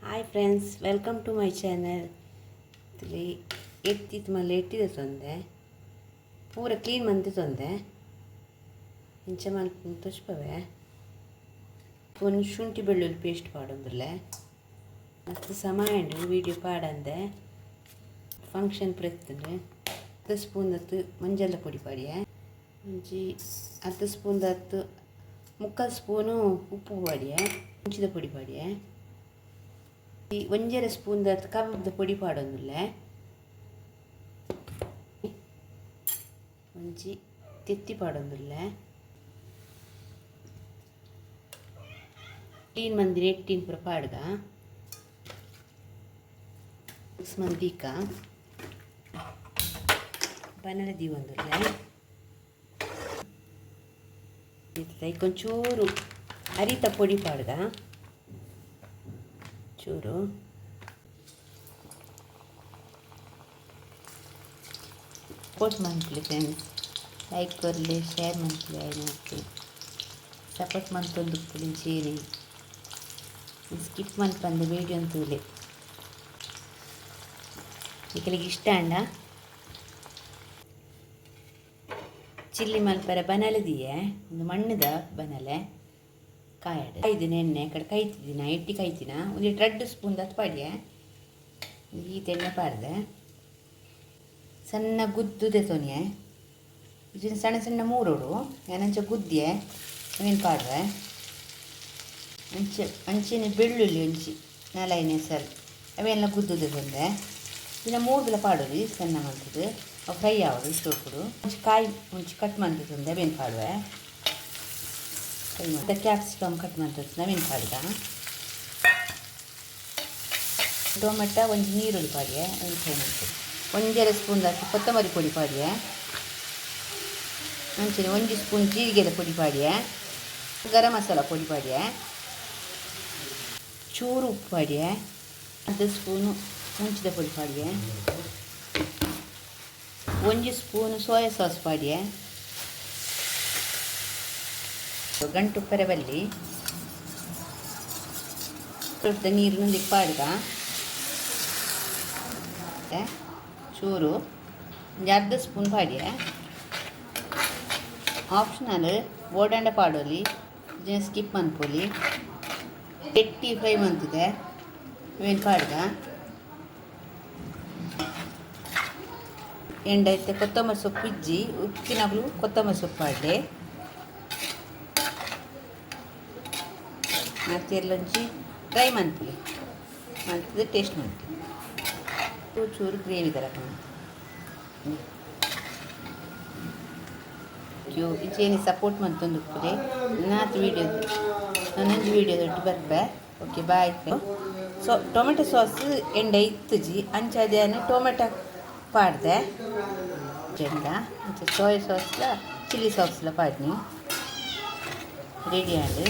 Hi friends, welcome to my channel. ಇಲ್ಲಿ ಎತ್ತಿತ್ತು ಮಲ್ಲ ಎಟ್ಟಿದೆ ತೊಂದೆ ಪೂರ ಕ್ಲೀನ್ ಮಂದಿ ತೊಂದೆ ಇಂಚ ಮಲ್ಪು ತುಷ್ಪವೆ ಒಂದು ಶುಂಠಿ ಬೆಳ್ಳುಳ್ಳಿ ಪೇಸ್ಟ್ ಪಾಡೊಂದುಲ್ಲೆ ಮತ್ತು ಸಮಾಯಂಡು ವೀಡಿಯೋ ಪಾಡಂದೆ ಫಂಕ್ಷನ್ ಪ್ರೆತ್ತಂಡು 10 ಸ್ಪೂನ್ ದತ್ತು ಮಂಜಲ್ಲ ಪೊಡಿ ಪಾಡಿಯೆ ಒಂಜಿ 10 ಸ್ಪೂನ್ ದತ್ತು 3/4 ಸ್ಪೂನು ಉಪ್ಪು ಪಾಡಿಯೆ ಮುಂಚಿದ ಪೊಡಿ ಪಾಡಿಯೆ ಈ 1 ಸ್ಪೂನ್ ದತ್ತು ಕಬಾಬ್ದ ಪೊಡಿ ಪಾಡೊಂದುಲ್ಲೆ ಒಂಜಿ ತೆತ್ತಿ ಪಾಡೊಂದುಲ್ಲೆ ಕ್ಲೀನ್ ಮಂದಿರ ಎಟ್ಟಿನ ಪೂರ ಪಾಡ್ಗ ಮಂದಿಕ ಬನಲ ದೀವೊಂದುಲ್ಲೆ ಇಕ್ಕೊಂಚೂರು ಅರಿತ ಪೊಡಿ ಪಾಡ್ಗ ಚೂರು ಸಪೋರ್ಟ್ ಮಂತ್ಲಿ ಫ್ರೆಂಡ್ಸ್, ಲೈಕ್ ಕೊರಲಿ ಶೇರ್ ಮಂತ್ಲಿ ಆಯ್ತು ಸಪೋರ್ಟ್ ಮಂತೊಂದು ಚೀರಿ ಸ್ಕಿಪ್ ಮಲ್ಪಂದ ವೀಡಿಯೋ ಅಂತೂಲೆ ಈಕಲಿಗೆ ಇಷ್ಟ ಅಂಡ ಚಿಲ್ಲಿ ಮಲ್ಪರ ಬನಲದಿಯೆ ಒಂದು ಮಣ್ಣದ ಬನಲೆ ಕಾಯಡು ಕಾಯ್ದಿನ ಎಣ್ಣೆ ಕಡೆ ಕಾಯ್ತಿದ್ದಿನ ಎಟ್ಟಿ ಕಾಯ್ತಿನ ಒಂದು 2 ಸ್ಪೂನ್ ದತ್ತು ಪಾಡ್ಯೆ ಈ ಎಣ್ಣೆ ಪಾಡ್ದೆ ಸಣ್ಣ ಗುದ್ದುದೆ ತೊನಿಯೆ ಇದನ್ನು ಸಣ್ಣ ಸಣ್ಣ ಮೂರೋಡು ಏನಂಚ ಗುದ್ದಿಯೆ ಅವೇನು ಪಾಡ್ರೆ ಅಂಚಿನ ಬೆಳ್ಳುಳ್ಳಿ ಒಂಚಿ 4 ಸಲ ಅವೆಲ್ಲ ಗುದ್ದುದೆ ತೊಂದೆ ಇನ್ನು 3 ದಿನ ಪಾಡೋದು ಸಣ್ಣ ಮಂತದ್ದು ಅವು ಫ್ರೈ ಆಗೋದು ಇಷ್ಟೊಡು ಒಂಚಿ ಕಾಯಿ ಒಂಚಿ ಕಟ್ ಮಂತದ್ದು ತೊಂದೆ ಅವೇನು ಪಾಡುವೆ ಮತ್ತು ಕ್ಯಾಪ್ಸಿಕಮ್ ಕಟ್ ಮಂತದ್ದು ನಾವೇನು ಪಾಡ್ಗ ಟೊಮೆಟೊ ಒಂಜಿ ನೀರುಳ್ಳಿ ಪಾಡಿಯೆ ಒಂದು ಫ್ರೈ ಮಾಡ್ತದೆ 1 ಸ್ಪೂನ್ ಹಾಕಿ ಕೊತ್ತಂಬರಿ ಪೊಡಿ ಪಾಡಿಯೆ ಅಂಚಿನ 1 ಸ್ಪೂನ್ ಜೀರಿಗೆದ ಪೊಡಿ ಪಾಡಿಯೆ ಗರಂ ಮಸಾಲ ಪೊಡಿ ಪಾಡಿಯೆ ಚೂರು ಉಪ್ಪು ಪಾಡಿಯೆ 10 ಸ್ಪೂನು ಮುಂಚಿದ ಪೊಡಿ ಪಾಡಿಯೆ 1 ಸ್ಪೂನು ಸೋಯಾ ಸಾಸ್ ಪಾಡಿಯೆ ಗಂಟು ಪರಬಲ್ಲಿ ಸ್ವಲ್ಪ ನೀರು ನುಂದಿಗೆ ಪಾಡ್ಗ ಚೂರು ಒಂದು 1/2 ಸ್ಪೂನ್ ಪಾಡಿಯೆ ಆಪ್ಷನಲ್ ಬೋಡಂಡ ಪಾಡೋಲಿ ಸ್ಕಿಪ್ ಮನ್ಪೊಲಿ ಎಟ್ಟಿ ಫ್ರೈ ಮಂತಿದೆ ಇವೇನು ಪಾಡ್ಗ ಎಂಡ ಐತೆ ಕೊತ್ತಂಬರಿ ಸೊಪ್ಪು ಇಜ್ಜಿ ಉಪ್ಪಿನಾಗಲು ಕೊತ್ತಂಬರಿ ಸೊಪ್ಪು ಪಾಡ್ಡೆ ಮತ್ತು ಎಲ್ಲೊಂಚಿ ಫ್ರೈ ಮಂತ್ಲಿ ಮಂತದ ಟೇಸ್ಟ್ ಮಂತ್ಲಿ ಚೂರು ಗ್ರೇವಿ ಥರ ಇಚೇನಿ ಸಪೋರ್ಟ್ ಮಂತೊಂದು ಉಪ್ಪುದೆ ನಾತು ವೀಡಿಯೋ ನನ್ನೊಂದು ವೀಡಿಯೋ ದೊಡ್ಡ ಬರ್ಪೆ ಓಕೆ ಬಾಯ್. ಟೊಮೆಟೊ ಸಾಸ್ ಎಂಡ ಇತ್ತುಜಿ ಅಂಚದೇನು ಟೊಮೆಟೊ ಪಾಡ್ದೆ ಜೆಂಡ ಅಂಚೆ ಸೋಯಾ ಸಾಸ್ಲ ಚಿಲ್ಲಿ ಸಾಸ್ಲ ಪಾಡ್ನಿ ರೆಡಿ ಆಂಡ್